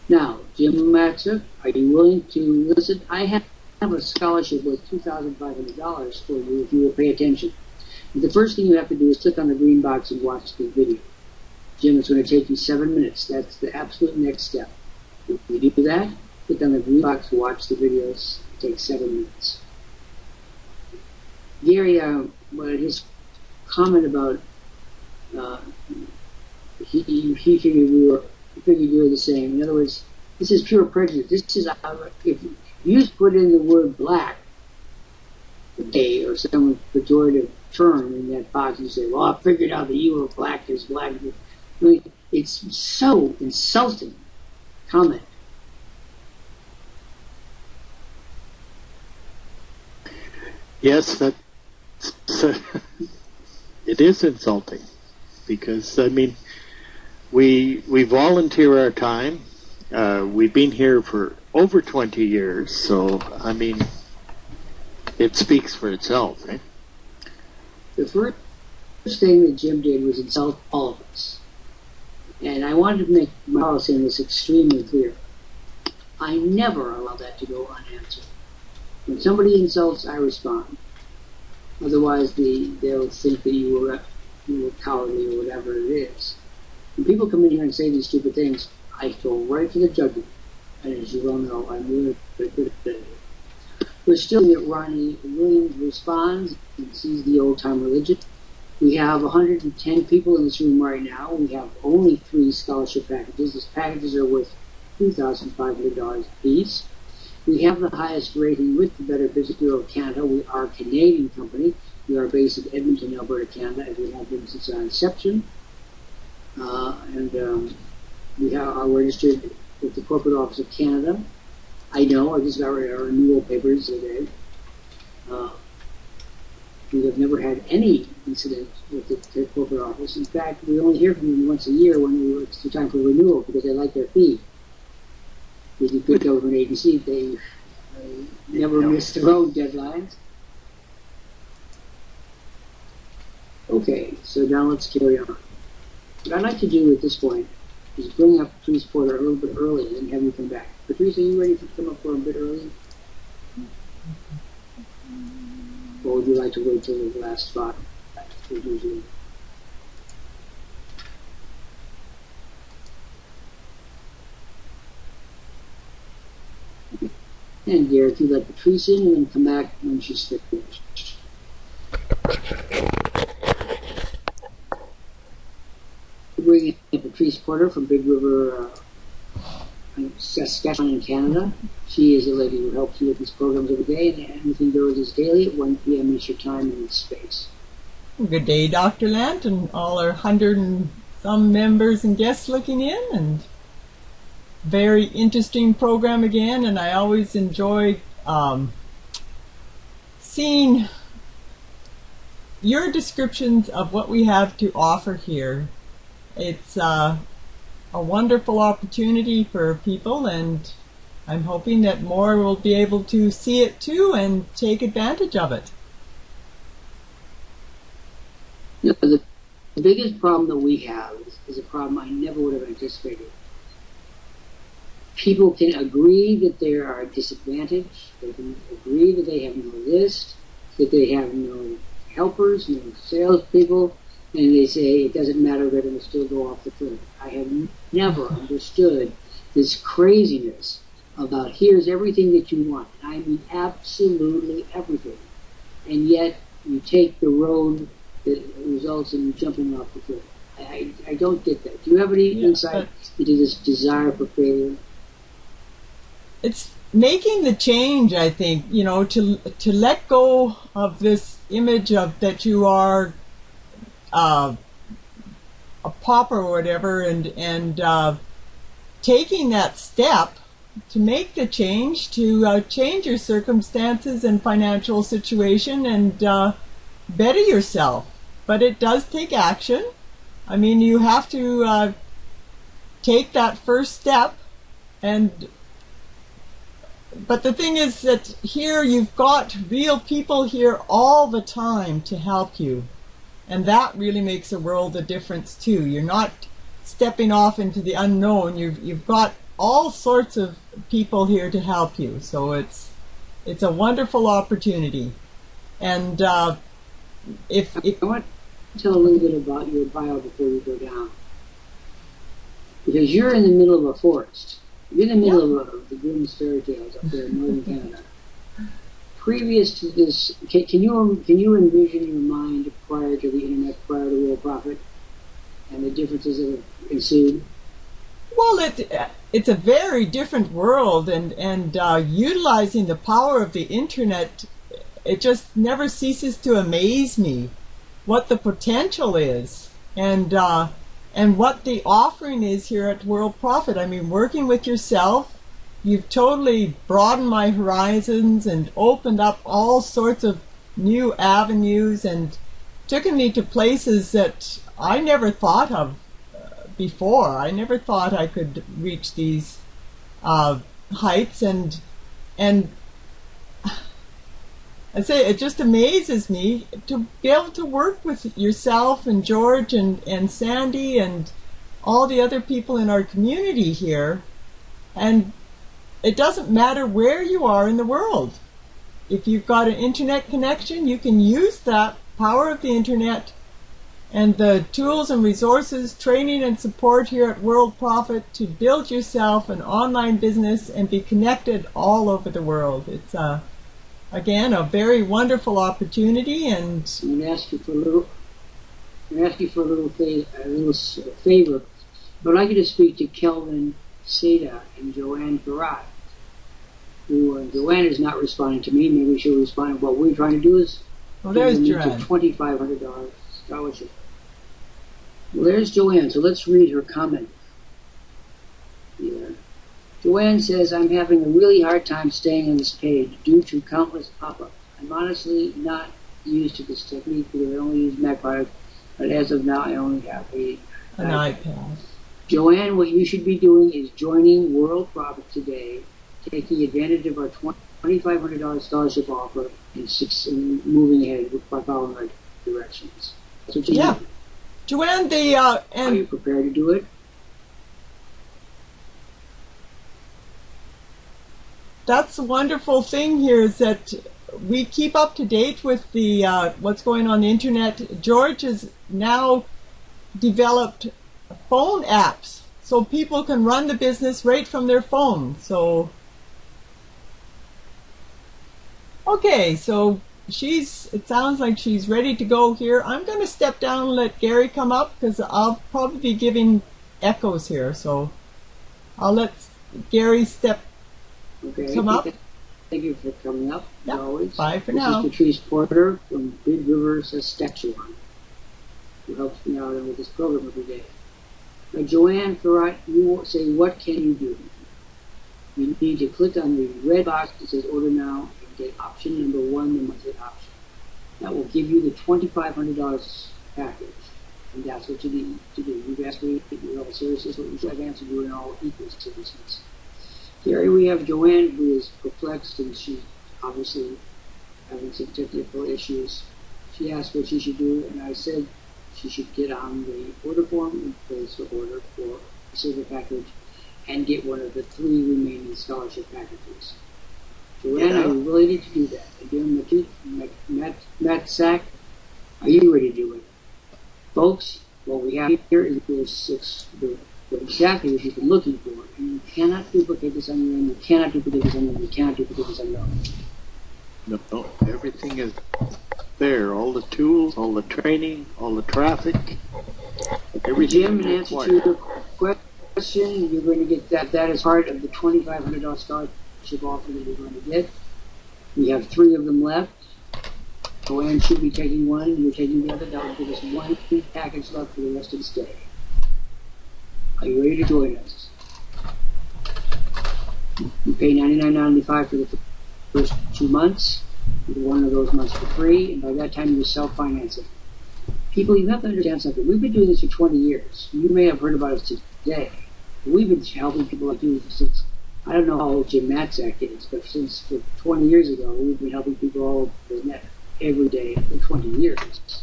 Now, Jim Matzak, are you willing to listen? I have a scholarship worth $2,500 for you if you will pay attention. And the first thing you have to do is click on the green box and watch the video. Jim, it's going to take you 7 minutes. That's the absolute next step. If you do that, click on the green box, watch the videos. It takes 7 minutes. Gary, his comment about he figured you were the same. In other words, this is pure prejudice. This is if you just put in the word black, gay, or some pejorative term in that box, and you say, "Well, I figured out that you were black. There's black." I mean, it's so insulting comment. Yes, it is insulting because, I mean, we volunteer our time. We've been here for over 20 years, so, I mean, it speaks for itself, right? The first thing that Jim did was insult all of us. And I wanted to make my policy on this extremely clear. I never allow that to go unanswered. When somebody insults, I respond. Otherwise, they'll think that you were cowardly or whatever it is. When people come in here and say these stupid things, I go right for the jugular. And as you well know, I'm really good at it. We're still at Ronnie Williams responds and sees the old-time religion. We have 110 people in this room right now. We have only 3 scholarship packages. These packages are worth $2,500 apiece. We have the highest rating with the Better Business Bureau of Canada. We are a Canadian company. We are based in Edmonton, Alberta, Canada, as we have been since our inception. We are registered with the Corporate Office of Canada. I know, I just got our renewal papers today. We have never had any incident with the corporate office. In fact, we only hear from them once a year when it's time for renewal because they like their fee. with a good government agency. They never miss their own deadlines. Okay, so now let's carry on. What I'd like to do at this point is bring up Patrice Porter a little bit early and have you come back. Patrice, are you ready to come up for a bit early? Or would you like to wait till the last spot? Usually. And Garrett, you let Patrice in and then come back when she's finished. Bring in Patrice Porter from Big River, Saskatchewan in Canada. She is a lady who helps you with these programs every day, and everything goes is daily at 1 p.m. Eastern Time and space. Good day, Dr. Lant, and all our 100 and some members and guests looking in, and very interesting program again, and I always enjoy seeing your descriptions of what we have to offer here. It's a wonderful opportunity for people, and I'm hoping that more will be able to see it too and take advantage of it. You know, the biggest problem that we have is a problem I never would have anticipated. People can agree that they are disadvantaged. They can agree that they have no list, that they have no helpers, no salespeople, and they say it doesn't matter, they're going to still go off the cliff. I have never understood this craziness about here's everything that you want. I mean absolutely everything. And yet you take the road that results in you jumping off the cliff. I don't get that. Do you have any insight into this desire for failure? It's making the change, I think, you know, to let go of this image of that you are a pauper or whatever, and taking that step to make the change, to change your circumstances and financial situation and better yourself. But it does take action. I mean, you have to take that first step, but the thing is that here you've got real people here all the time to help you. And that really makes a world of difference too. You're not stepping off into the unknown. You've got all sorts of people here to help you. So it's a wonderful opportunity. And if I want to tell a little bit about your bio before you go down, because you're in the middle of a forest. You're in the middle of the Grimm's fairy tales up there in northern Canada. Previous to this, can you envision your mind prior to the internet, prior to Worldprofit, and the differences that have ensued? Well, it's a very different world, and utilizing the power of the internet, it just never ceases to amaze me what the potential is, and what the offering is here at Worldprofit. I mean, working with yourself, you've totally broadened my horizons and opened up all sorts of new avenues and taken me to places that I never thought of before. I never thought I could reach these heights, and I say it just amazes me to be able to work with yourself and George and Sandy and all the other people in our community here. And it doesn't matter where you are in the world. If you've got an internet connection, you can use that power of the internet and the tools and resources, training and support here at Worldprofit to build yourself an online business and be connected all over the world. It's again a very wonderful opportunity, and I'm going to ask you for a little favor. I'd like you to speak to Kelvin Seda and Joanne Garat. Joanne is not responding to me. Maybe she'll respond. What we're trying to do is there's give Joanne. a $2,500 scholarship. Well, there's Joanne. So let's read her comment here. Joanne says, I'm having a really hard time staying on this page due to countless pop-ups. I'm honestly not used to this technique because I only use Mac products, but as of now I only have an iPad. Joanne, what you should be doing is joining World Profit today, taking advantage of our $2,500 scholarship offer and moving ahead by following our directions. That's what you Yeah. need. Joanne, Are you prepared to do it? that's the wonderful thing here is that we keep up to date with the what's going on the internet. George has now developed phone apps so people can run the business right from their phone. So, okay, so it sounds like she's ready to go here. I'm going to step down and let Gary come up because I'll probably be giving echoes here. So I'll let Gary come up. Thank you for coming up, as always. Bye for this now. This is Patrice Porter from Big River, Saskatchewan, who helps me out with this program every day. Now, Joanne Ferrat, you say, what can you do? You need to click on the red box that says Order Now and get option number 1, the monthly option. That will give you the $2,500 package, and that's what you need to do. You've asked me in all seriousness what you should have answered you in all equal seriousness. Here we have Joanne, who is perplexed, and she's obviously having some technical issues. She asked what she should do, and I said she should get on the order form and place her order for a silver package and get one of the 3 remaining scholarship packages. Joanne, are you ready to do that? Again, Matt Sack, are you ready to do it? Folks, what we have here is exactly what you've been looking for, and you cannot duplicate this on your own, you cannot duplicate this on your own, you cannot duplicate this on your own. No, everything is there. All the tools, all the training, all the traffic, everything. Jim, in answer to your question, you're going to get that is part of the $2,500 scholarship offer that you're going to get. We have 3 of them left. Joanne should be taking one, and you're taking the other. That will give us 1 package left for the rest of the day. Are you ready to join us? You pay $99.95 for the first 2 months. You get one of those months for free, and by that time you're self-financing. People, you have to understand something. We've been doing this for 20 years. You may have heard about us today. We've been helping people like you since, I don't know how old Jim Matzak is, but since 20 years ago, we've been helping people all over the net every day for 20 years.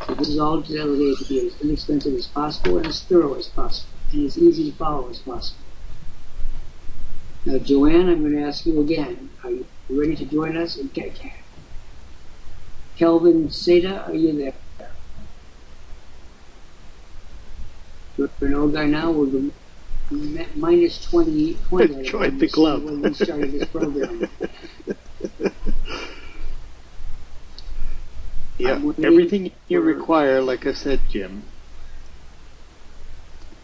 So this is all delegated to be as inexpensive as possible and as thorough as possible, and as easy to follow as possible. Now, Joanne, I'm going to ask you again. Are you ready to join us? And Kelvin Seda, are you there? You're an old guy now. We're minus 20. Join the club. When we started this program. Yeah, everything you require, like I said, Jim,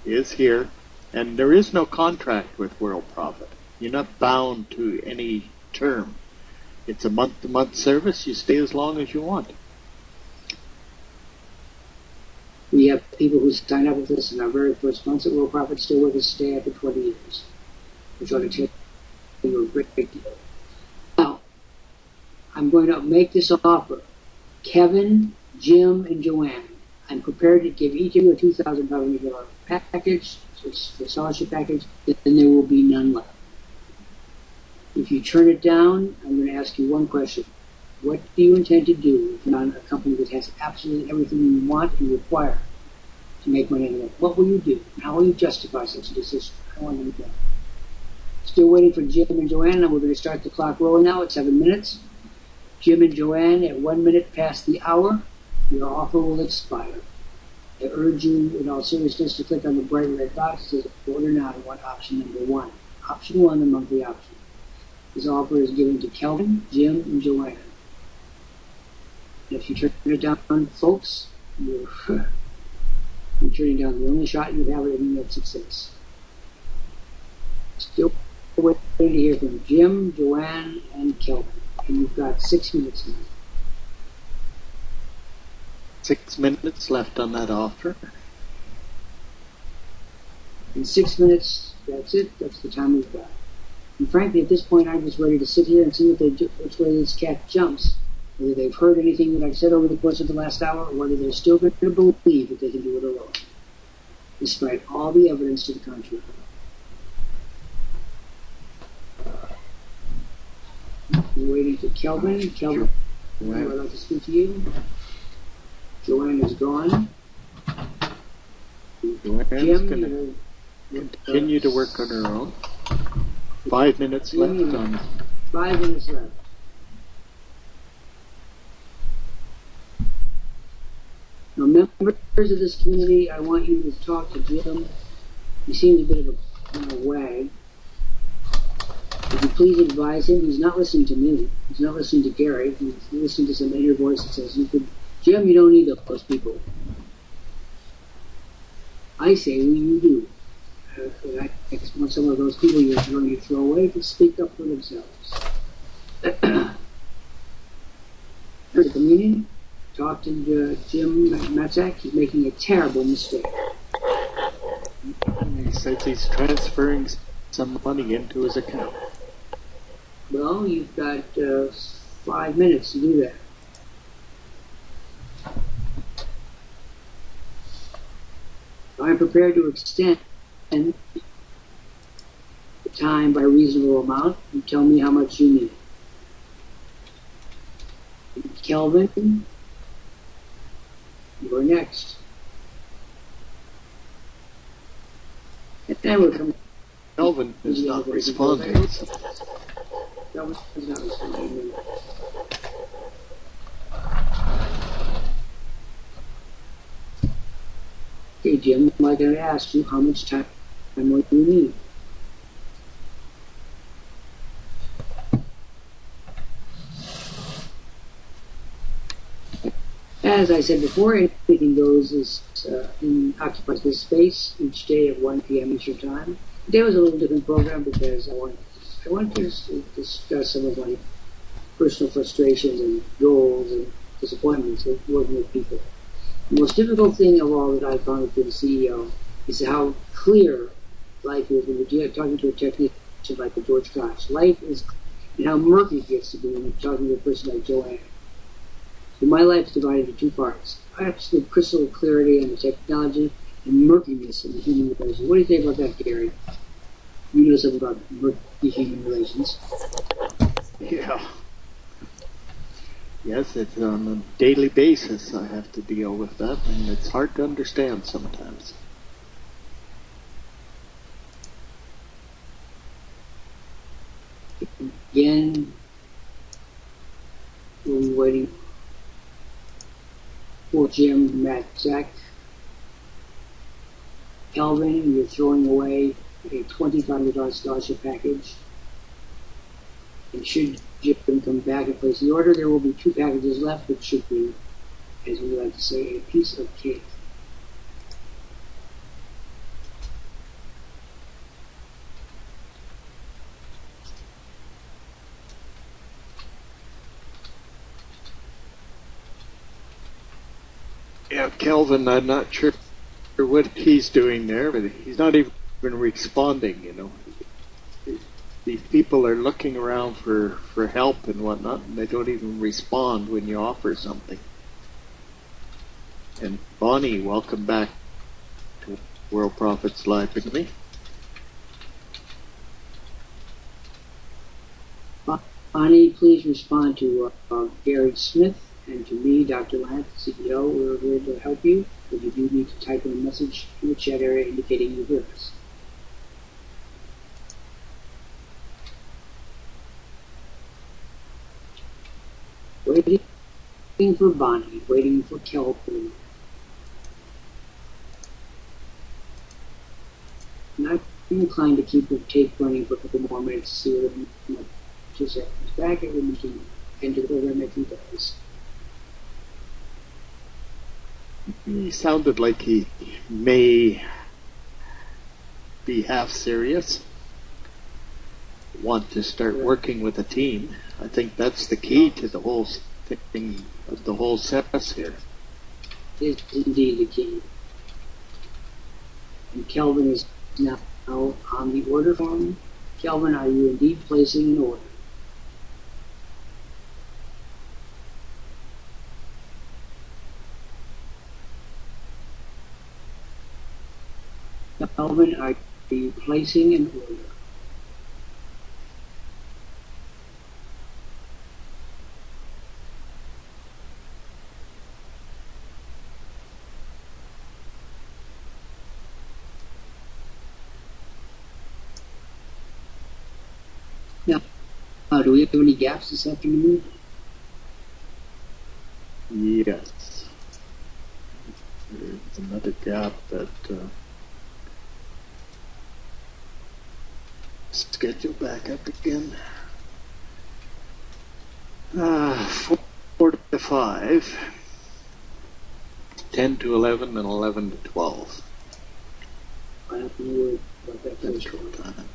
is here, and there is no contract with Worldprofit. You're not bound to any term. It's a month-to-month service. You stay as long as you want. We have people who sign up with us in our very first months at Worldprofit still with us stay after 20 years, which ought to tell you a great deal. Now, I'm going to make this offer. Kevin, Jim, and Joanne, I'm prepared to give each of you a $2,500 package, the scholarship package, then there will be none left. If you turn it down, I'm going to ask you one question. What do you intend to do if you're on a company that has absolutely everything you want and require to make money in the world? What will you do? And how will you justify such a decision? I want to know. Still waiting for Jim and Joanne, and we're going to start the clock rolling now at 7 minutes. Jim and Joanne, at 1 minute past the hour, your offer will expire. I urge you, in all seriousness, to click on the bright red box that says Order Now and want option number 1. Option 1, the monthly option. This offer is given to Kelvin, Jim, and Joanne. And if you turn it down, folks, you're turning down the only shot you have at any of success. Still waiting to hear from Jim, Joanne, and Kelvin. And you've got 6 minutes left. 6 minutes left on that offer. In 6 minutes, that's it. That's the time we've got. And frankly, at this point, I'm just ready to sit here and see what they do, which way this cat jumps. Whether they've heard anything that I've said over the course of the last hour, or whether they're still going to believe that they can do it alone. despite all the evidence to the contrary. We're waiting for Kelvin. Kelvin, I'd like to speak to you. Joanne is gone. Joanne's going to continue to work on her own. 5 minutes left on. 5 minutes left. Now, members of this community, I want you to talk to Jim. He seems a bit of a wag. Would you please advise him? He's not listening to me. He's not listening to Gary. He's listening to some inner voice that says, Jim, you don't need those people. I say, well, you do. I want some of those people you're going to throw away to speak up for themselves. The communion, talk to Jim Matzak. He's making a terrible mistake. He says he's transferring some money into his account. Well, you've got 5 minutes to do that. I'm prepared to extend the time by a reasonable amount. You tell me how much you need. Kelvin, you're next. And then we're coming. Kelvin is not responding. Kelvin is not responding. Okay, Jim, I'm going to ask you how much time will you need? As I said before, anything goes occupies this space each day at 1 p.m. Eastern Time. Today was a little different program because I wanted to discuss some of my personal frustrations and goals and disappointments of working with people. The most difficult thing of all that I found with being CEO is how clear life is when you're talking to a technician like a George Cox. Life is, and how murky it gets to be when you're talking to a person like Joanne. So my life is divided into two parts: absolute crystal clarity on the technology and murkiness in the human relations. What do you think about that, Gary? You know something about murky human relations. Yeah. Yes, it's on a daily basis I have to deal with that, and it's hard to understand sometimes. Again, we're waiting for Jim Matzak. Kelvin, you're throwing away a $2,500 scholarship package. And should Jim come back and place the order, there will be 2 packages left, which should be, as we like to say, a piece of cake. Yeah, Kelvin, I'm not sure what he's doing there, but he's not even responding, you know. These people are looking around for help and whatnot, and they don't even respond when you offer something. And Bonnie, welcome back to Worldprofit Live with me. Bonnie, please respond to Gary Smith and to me, Dr. Lant, CEO. We're here to help you, but you do need to type in a message in the chat area indicating you hear us. Waiting for Bonnie, waiting for Kelvin. I'm inclined to keep the tape running for a couple more minutes to see what 2 seconds back, and then we can enter the program if he does. He sounded like he may be half serious, want to start working with a team. I think that's the key to the whole thing, the whole success here. Is indeed the key. And Kelvin is now on the order form. Kelvin, are you indeed placing an order? Calvin, are you placing an order? Now, do we have any gaps this afternoon? Yes. There's another gap that schedule back up again. 4 to 5, 10 to 11, and 11 to 12. I don't know what that is. Central time.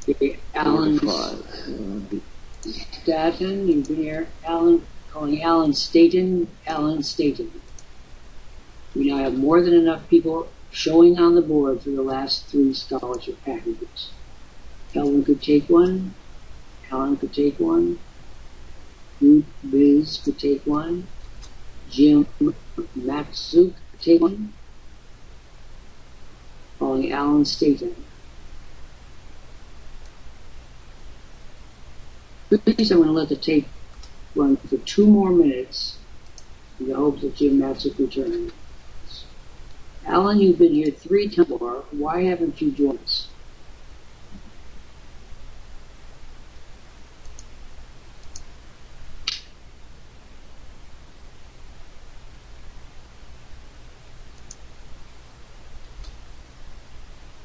Okay, 4 Alan to 5. Staten, you've been here. Alan, calling Alan Staten. Alan Staten. We now have more than enough people showing on the board for the last 3 scholarship packages. Calvin could take one. Alan could take one. Ruth Biz could take one. Jim Matsuk could take one. Calling Alan Staten. Please, I'm going to let the tape run for 2 more minutes in the hopes that Jim Matsuk returns. Alan, you've been here 3 times before. Why haven't you joined us?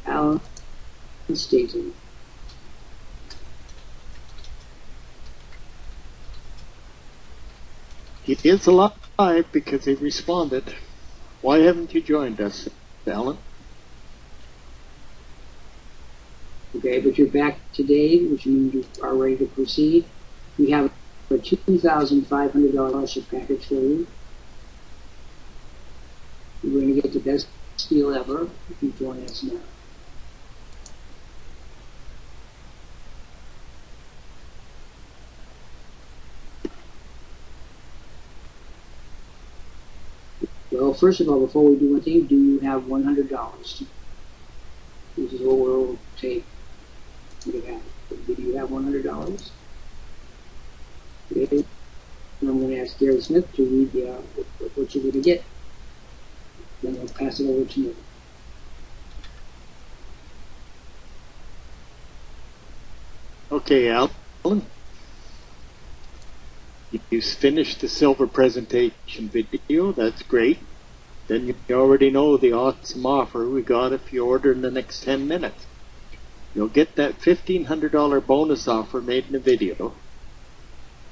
Alan Staten. He is alive because he responded. Why haven't you joined us, Alan? Okay, but you're back today, which means you are ready to proceed. We have a $2,500 scholarship package for you. You're going to get the best deal ever if you join us now. Well, first of all, before we do anything, do you have $100? This is what we'll take. Do you have $100? Okay. And I'm going to ask Gary Smith to read what you're going to get. Then I'll pass it over to you. Okay, Alan. You finished the silver presentation video. That's great. Then you already know the awesome offer we got if you order in the next 10 minutes. You'll get that $1,500 bonus offer made in the video.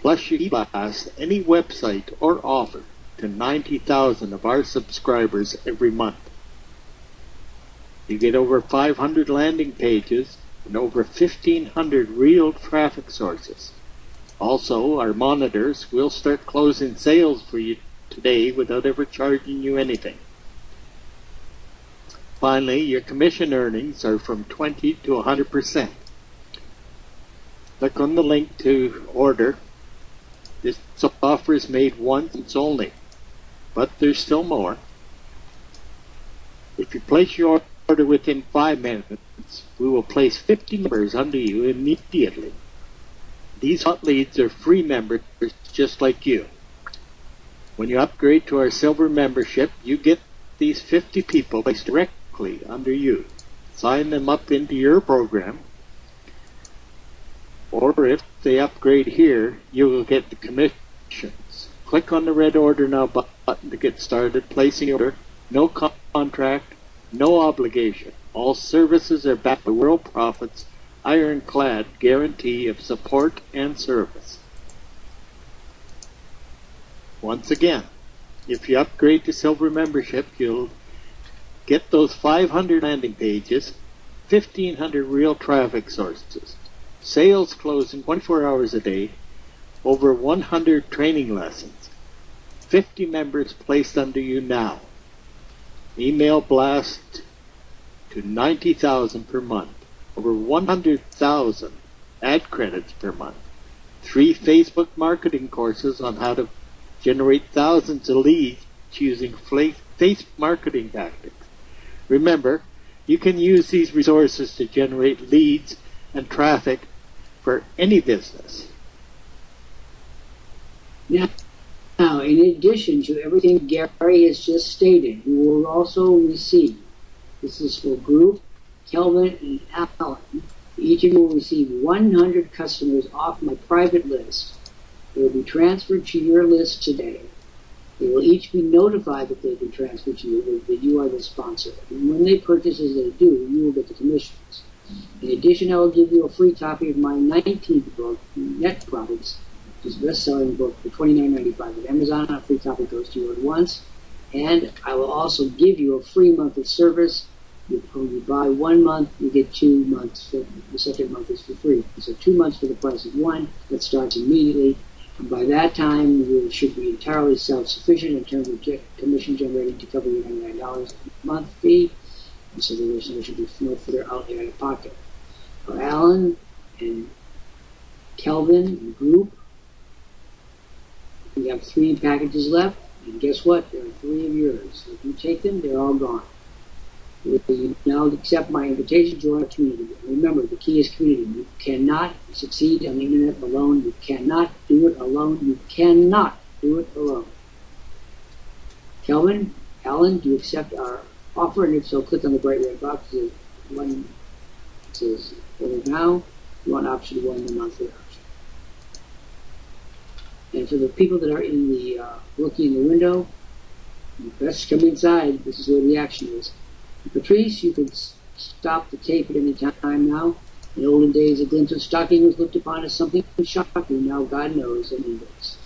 Plus you blast any website or offer to 90,000 of our subscribers every month. You get over 500 landing pages and over 1,500 real traffic sources. Also, our monitors will start closing sales for you today without ever charging you anything. Finally, your commission earnings are from 20 to 100%. Click on the link to order. This offer is made once only, but there's still more. If you place your order within 5 minutes, we will place 50 members under you immediately. These hot leads are free members just like you. When you upgrade to our silver membership, you get these 50 people placed directly under you. Sign them up into your program. Or if they upgrade here, you will get the commissions. Click on the red Order Now button to get started placing your order. No contract, no obligation. All services are backed by Worldprofit's ironclad guarantee of support and service. Once again, if you upgrade to silver membership, you'll get those 500 landing pages, 1,500 real traffic sources, sales closing 24 hours a day, over 100 training lessons, 50 members placed under you now, email blast to 90,000 per month, over 100,000 ad credits per month, 3 Facebook marketing courses on how to generate thousands of leads using Facebook marketing tactics, Remember, you can use these resources to generate leads and traffic for any business. Now, in addition to everything Gary has just stated, you will also receive, this is for Group, Kelvin, and Alan, each of you will receive 100 customers off my private list. They will be transferred to your list today. They will each be notified that they've been transferred to you, that you are the sponsor. And when they purchase as they do, you will get the commissions. In addition, I will give you a free copy of my 19th book, Net Profits, which is a best-selling book for $29.95 at Amazon. A free copy goes to you at once. And I will also give you a free month of service. When you buy 1 month, you get 2 months. The second month is for free. So 2 months for the price of one. That starts immediately. And by that time, you should be entirely self-sufficient in terms of commission generating to cover your $99 a month fee. And so there should be no further outlay out of pocket. For Alan and Kelvin and Group, we have 3 packages left. And guess what? There are 3 of yours. So if you take them, they're all gone. You now accept my invitation to join our community. Remember, the key is community. You cannot succeed on the internet alone. You cannot do it alone. You cannot do it alone. Kelvin, Alan, do you accept our offer? And if so, click on the bright red box. One says order now. You want option 1, the monthly option. And for the people that are in the looking in the window, you best come inside. This is where the action is. Patrice, you can stop the tape at any time now. In olden days, a glimpse of stocking was looked upon as something shocking. Now God knows and He knows.